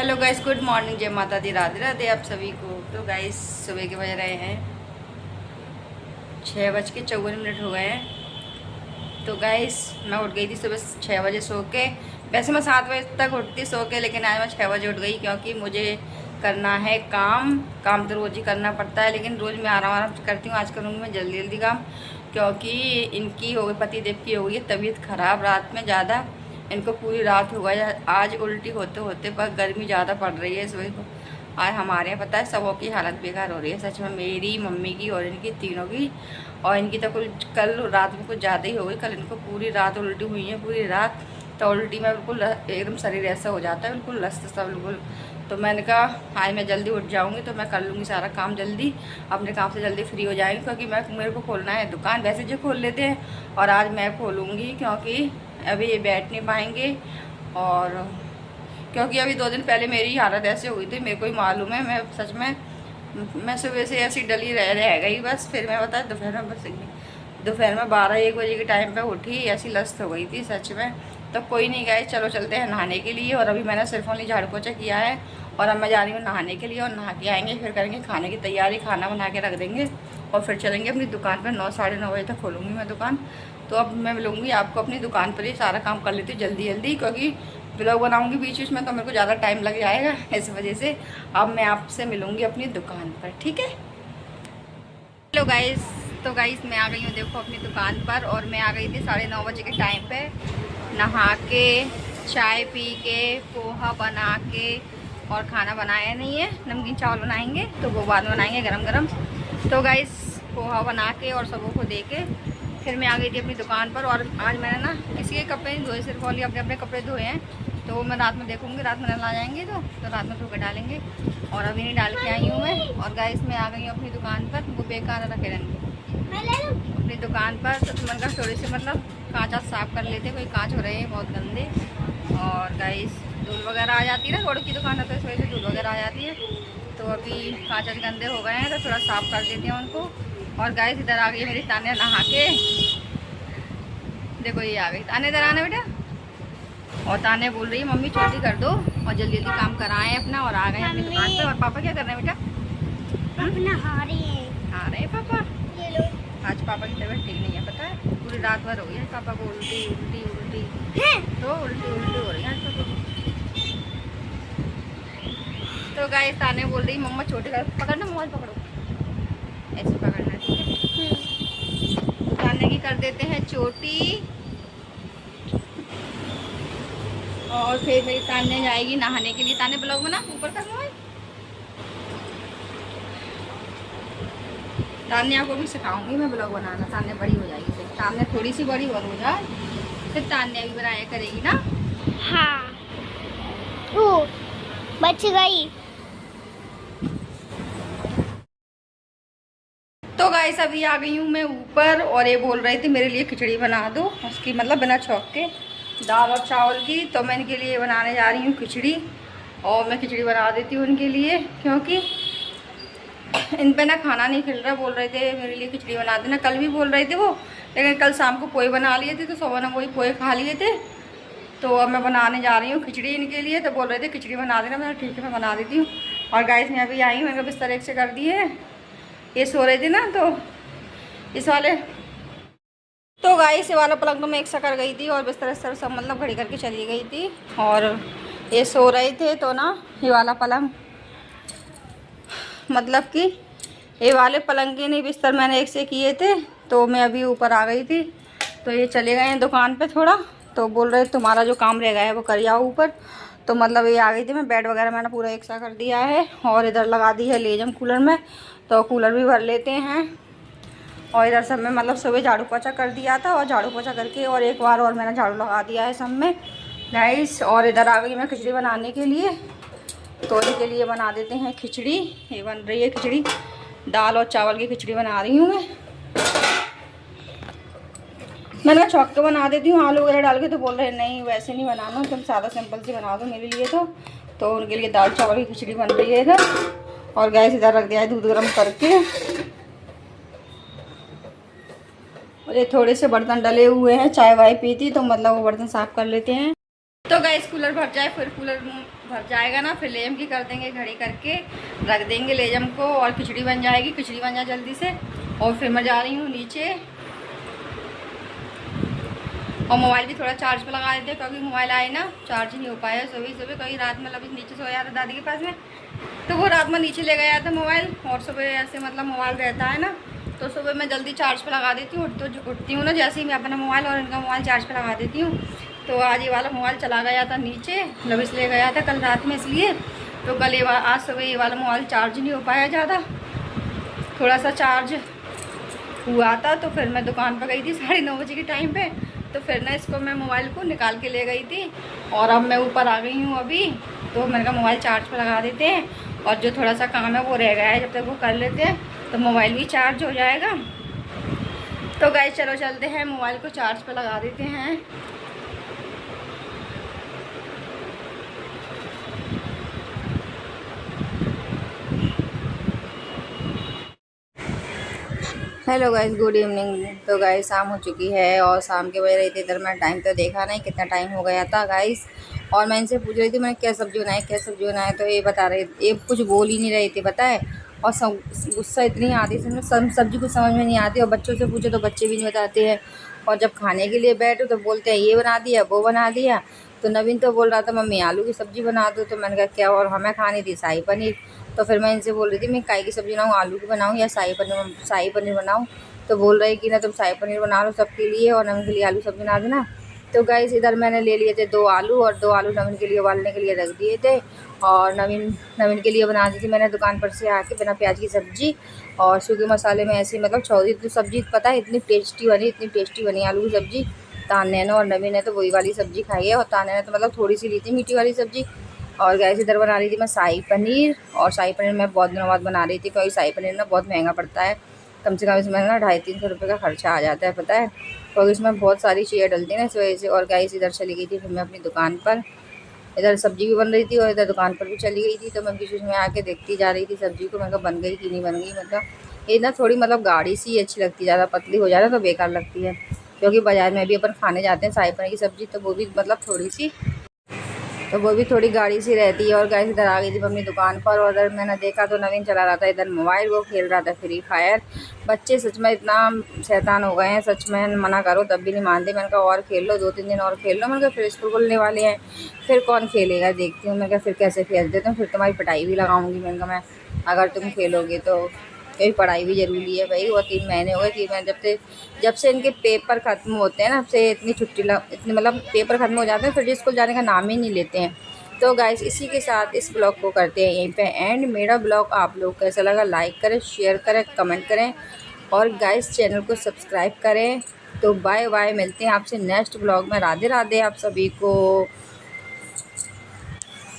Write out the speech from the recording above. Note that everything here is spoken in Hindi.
हेलो गाइस, गुड मॉर्निंग, जय माता दी, राधे राधे आप सभी को। तो गाइस सुबह के बज रहे हैं 6:54 हो गए हैं। तो गाइस मैं उठ गई थी सुबह 6 बजे सो के। वैसे मैं 7 बजे तक उठती सो के, लेकिन आज मैं 6 बजे उठ गई क्योंकि मुझे करना है काम तो रोज़ ही करना पड़ता है, लेकिन रोज़ मैं आराम से करती हूँ। आज करूँगी मैं जल्दी जल्दी काम, क्योंकि इनकी हो गई, पति देव की हो गई है तबीयत ख़राब रात में ज़्यादा। इनको पूरी रात हो गई आज उल्टी होते होते, पर गर्मी ज़्यादा पड़ रही है इस वजह को। आज हमारे यहाँ पता है सबों की हालत बेकार हो रही है सच में, मेरी मम्मी की और इनकी तीनों की। और इनकी तो कुछ कल रात में कुछ ज़्यादा ही हो गई। कल इनको पूरी रात उल्टी हुई है, पूरी रात। तो उल्टी में बिल्कुल एकदम शरीर ऐसा हो जाता है, बिल्कुल लस्त सा बिल्कुल। तो मैंने कहा आज मैं जल्दी उठ जाऊंगी तो मैं कर लूँगी सारा काम जल्दी, अपने काम से जल्दी फ्री हो जाएंगी, क्योंकि मेरे को खोलना है दुकान। वैसे जो खोल लेते हैं और आज मैं खोलूँगी, क्योंकि अभी ये बैठ नहीं पाएंगे। और क्योंकि अभी 2 दिन पहले मेरी हालत ऐसे हुई थी, मेरे को ही मालूम है। मैं सच में मैं सुबह से ऐसी डली रह गई बस। फिर मैं बता दोपहर में 12-1 बजे के टाइम पे उठी, ऐसी लस्त हो गई थी सच में। तो कोई नहीं गए, चलो चलते हैं नहाने के लिए। और अभी मैंने सिर्फ ओनली झाड़ू पोछा किया है और अब मैं जा रही हूँ नहाने के लिए। और नहा के आएंगे फिर करेंगे खाने की तैयारी, खाना बना के रख देंगे और फिर चलेंगे अपनी दुकान पर। 9-9:30 बजे तक खोलूँगी मैं दुकान। तो अब मैं मिलूँगी आपको अपनी दुकान पर ही, सारा काम कर लेती हूँ जल्दी जल्दी, क्योंकि ब्लॉग बनाऊँगी बीच बीच में तो मेरे को ज़्यादा टाइम लग जाएगा, इस वजह से अब मैं आपसे मिलूँगी अपनी दुकान पर, ठीक है। हेलो गाइस, तो गाइस मैं आ गई हूँ देखो अपनी दुकान पर। और मैं आ गई थी 9:30 बजे के टाइम पे, नहा के चाय पी के पोहा बना के, और खाना बनाया नहीं है, नमकीन चावल बनाएंगे तो वो बाद में बनाएंगे गरम गरम। तो गाइस पोहा बना के और सबों को दे के फिर मैं आ गई थी अपनी दुकान पर। और आज मैंने ना किसी के कपड़े नहीं धोए, सिर्फ ओनली अपने अपने कपड़े धोए हैं। तो वो मैं रात में देखूँगी, रात में नल आ जाएंगे तो रात में धो के डालेंगे। और अभी नहीं डाल के आई हूँ मैं। और गाइस मैं आ गई हूँ अपनी दुकान पर, वो बेकार रखे रहेंगे अपनी दुकान पर। तो मन का थोड़ी से मतलब कांच साफ कर लेते, कोई कांच हो रहे हैं बहुत गंदे। और गाइस धूल वगैरह आ जाती है ना, रोड की दुकान है तो इस वजह से धूल वगैरह आ जाती है। तो अभी कांच गंदे हो गए हैं तो थोड़ा साफ कर देते हैं उनको। और गाइस इधर आ गई मेरी तान्या नहा के, देखो ये आ गई। तान्या इधर आना बेटा। और तान्या बोल रही है मम्मी छोटी कर दो और जल्दी जल्दी काम कराएं अपना। और आ गए अपनी दुकान पे। और पापा क्या कर रहे हैं बेटा? नहा रहे हैं पापा। आज पापा की तबीयत ठीक नहीं है, पता है, पूरी रात भर हो गई है पापा को उल्टी उल्टी उल्टी तो उल्टी उल्टी हो रही है आज पापा को। तो गाइस तान्या बोल रही मम्मा छोटी कर, पकड़ना मोबाइल पकड़ो, ऐसे पकड़ना, ठीक है। तान्या की कर देते हैं चोटी। और फिर मेरी तान्या जाएगी नहाने के लिए। तान्या ब्लॉग बना, ऊपर कर मोबाइल। तान्या को भी सिखाऊंगी मैं ब्लॉग बनाना, तान्या बड़ी हो जाएगी फिर। तान्या थोड़ी सी बड़ी और हो जाए फिर तान्या भी बनाया करेगी ना। हाँ वो बच गई। तो गाइस अभी आ गई हूँ मैं ऊपर। और ये बोल रही थी मेरे लिए खिचड़ी बना दो, उसकी मतलब बिना छौंक के, दाल और चावल की। तो मैं इनके लिए बनाने जा रही हूँ खिचड़ी। और मैं खिचड़ी बना देती हूँ उनके लिए, क्योंकि इन पे ना खाना नहीं खिल रहा। बोल रहे थे मेरे लिए खिचड़ी बना देना, कल भी बोल रहे थे वो, लेकिन कल शाम को पोहे बना लिए थे तो सुबह ने वही पोहे खा लिए थे। तो अब मैं बनाने जा रही हूँ खिचड़ी इनके लिए। तो बोल रहे थे खिचड़ी बना देना, मैं ठीक है मैं बना देती हूँ। और गाइस मैं अभी आई हूँ, मैंने बिस्तर एक से कर दिए है, ये सो रहे थे ना तो इस वाले। तो गाइस ये वाला पलंग तो मैं एक सा कर गई थी और बिस्तर सब मतलब घड़ी करके चली गई थी। और ये सो रहे थे तो ना ये वाला पलंग, मतलब कि ये वाले पलंग के नहीं बिस्तर मैंने एक से किए थे। तो मैं अभी ऊपर आ गई थी तो ये चले गए हैं दुकान पे थोड़ा। तो बोल रहे तुम्हारा जो काम रह गया है वो कर जाओ ऊपर। तो मतलब ये आ गई थी मैं, बेड वगैरह मैंने पूरा एक सा कर दिया है। और इधर लगा दी है लेजम कूलर में, तो कूलर भी भर लेते हैं। और इधर सब में मतलब सुबह झाड़ू पोछा कर दिया था, और झाड़ू पोछा करके और एक बार और मैंने झाड़ू लगा दिया है सब में गाइस। और इधर आ गई मैं खिचड़ी बनाने के लिए। तो इनके लिए बना देते हैं खिचड़ी। ये बन रही है खिचड़ी, दाल और चावल की खिचड़ी बना रही हूँ मैंने छौंक के बना देती हूँ आलू वगैरह डाल के। तो बोल रहे नहीं वैसे नहीं बनाना, तुम सादा सिंपल सी बना दो मेरे लिए। तो उनके लिए दाल चावल की खिचड़ी बन रही है इधर। और गैस इधर रख दिया है दूध गर्म करके। और ये थोड़े से बर्तन डले हुए हैं, चाय वाय पी थी तो मतलब वो बर्तन साफ़ कर लेते हैं। तो गैस कूलर भर जाए, फिर कूलर भर जाएगा ना, फिर लेजम की कर देंगे घड़ी करके रख देंगे लेजम को, और खिचड़ी बन जाएगी। खिचड़ी बन जाए जल्दी से, और फिर मैं जा रही हूँ नीचे, और मोबाइल भी थोड़ा चार्ज पे लगा देते हैं क्योंकि मोबाइल आए ना चार्ज नहीं हो पाया सुबह सुबह। कभी रात में मतलब नीचे सोया था दादी के पास में, तो वो रात में नीचे ले गया था मोबाइल, और सुबह ऐसे मतलब मोबाइल रहता है ना, तो सुबह मैं जल्दी चार्ज पे लगा देती हूँ। तो उठती हूँ ना जैसे ही मैं अपना मोबाइल और इनका मोबाइल चार्ज पे लगा देती हूँ। तो आज ये वाला मोबाइल चला गया था नीचे, लविश ले गया था कल रात में, इसलिए तो कल आज सुबह ये वाला मोबाइल चार्ज नहीं हो पाया ज़्यादा, थोड़ा सा चार्ज हुआ था। तो फिर मैं दुकान पर गई थी 9:30 बजे के टाइम पे, तो फिर ना इसको मैं मोबाइल को निकाल के ले गई थी, और अब मैं ऊपर आ गई हूँ अभी। तो मैंने कहा मोबाइल चार्ज पे लगा देते हैं, और जो थोड़ा सा काम है वो रह गया है, जब तक वो कर लेते हैं तो मोबाइल भी चार्ज हो जाएगा। तो गाइस चलो चलते हैं, मोबाइल को चार्ज पे लगा देते हैं। Hello guys, good evening. तो गाइस शाम हो चुकी है, और शाम के बज रही थी इधर। मैं टाइम तो देखा नहीं कितना टाइम हो गया था गाइस, और मैं इनसे पूछ रही थी मैंने क्या सब्जी बनाई, क्या सब्जी बनाई, तो ये बता रहे, ये कुछ बोल ही नहीं रही थी पता है। और गुस्सा इतनी आती है, सब्जी कुछ समझ में नहीं आती, और बच्चों से पूछो तो बच्चे भी नहीं बताते हैं। और जब खाने के लिए बैठो तो बोलते हैं ये बना दिया वो बना दिया। तो नवीन तो बोल रहा था मम्मी आलू की सब्ज़ी बना दो, तो मैंने कहा क्या, और हमें खानी थी शाही पनीर। तो फिर मैं इनसे बोल रही थी मैं काय की सब्ज़ी बनाऊँ, आलू की बनाऊँ या शाही पनीर बनाऊँ। तो बोल रहे कि ना तुम शाही पनीर बना लो सबके लिए, और नवीन के लिए आलू सब्ज़ी बना देना। तो गाइस इधर मैंने ले लिए थे 2 आलू, और 2 आलू नवीन के लिए उबालने के लिए रख दिए थे, और नवीन के लिए बना दी थी मैंने दुकान पर से आके बिना प्याज की सब्ज़ी, और सूखे मसाले में ऐसे मतलब छौरी। तो सब्ज़ी पता है इतनी टेस्टी बनी आलू की सब्ज़ी। तान्या ने और नवीन ने तो वही वाली सब्ज़ी खाई है, और तान्या ने तो मतलब थोड़ी सी ली थी मीठी वाली सब्ज़ी। और गैस इधर बना रही थी मैं शाही पनीर, और शाही पनीर मैं बहुत दिनों बाद बना रही थी क्योंकि शाही पनीर ना बहुत महंगा पड़ता है। कम से कम इसमें ना 250-300 रुपये का खर्चा आ जाता है पता है, क्योंकि इसमें बहुत सारी चीज़ें डलती हैं ना, इस वजह से। और गैस इधर चली गई थी फिर मैं अपनी दुकान पर, इधर सब्ज़ी भी बन रही थी और इधर दुकान पर भी चली गई थी। तो मैं बीच में आके देखती जा रही थी सब्ज़ी को, मैं कहा बन गई कि नहीं बन गई। मतलब ये ना थोड़ी मतलब गाढ़ी सी अच्छी लगती है, ज़्यादा पतली हो जाए ना तो बेकार लगती है। क्योंकि बाज़ार में भी अपन खाने जाते हैं शाही पनीर की सब्ज़ी, तो वो भी मतलब थोड़ी गाढ़ी सी रहती है। और गाइस इधर आ गई थी अपनी दुकान पर, और उधर मैंने देखा तो नवीन चला रहा था इधर मोबाइल, वो खेल रहा था फ्री फायर। बच्चे सच में इतना शैतान हो गए हैं, सच में मना करो तब भी नहीं मानते। मैंने कहा और खेल लो, 2-3 दिन और खेल लो। मैंने कहा फिर स्कूल खुलने वाले हैं, फिर कौन खेलेगा, देखती हूँ। मैं कहा फिर कैसे खेल देते हूँ, फिर तुम्हारी पिटाई भी लगाऊंगी। मैंने कहा मैं अगर तुम खेलोगे तो, क्योंकि पढ़ाई भी ज़रूरी है भाई। वो 3 महीने हो गए कि मैं जब से इनके पेपर ख़त्म होते हैं ना, से इतनी इतनी मतलब पेपर ख़त्म हो जाते हैं, फिर स्कूल जाने का नाम ही नहीं लेते हैं। तो गाइस इसी के साथ इस ब्लॉग को करते हैं यहीं पे एंड। मेरा ब्लॉग आप लोग कैसा लगा लाइक करें, शेयर करें, कमेंट करें, और गाइस चैनल को सब्सक्राइब करें। तो बाय बाय, मिलते हैं आपसे नेक्स्ट ब्लॉग में। राधे राधे आप सभी को।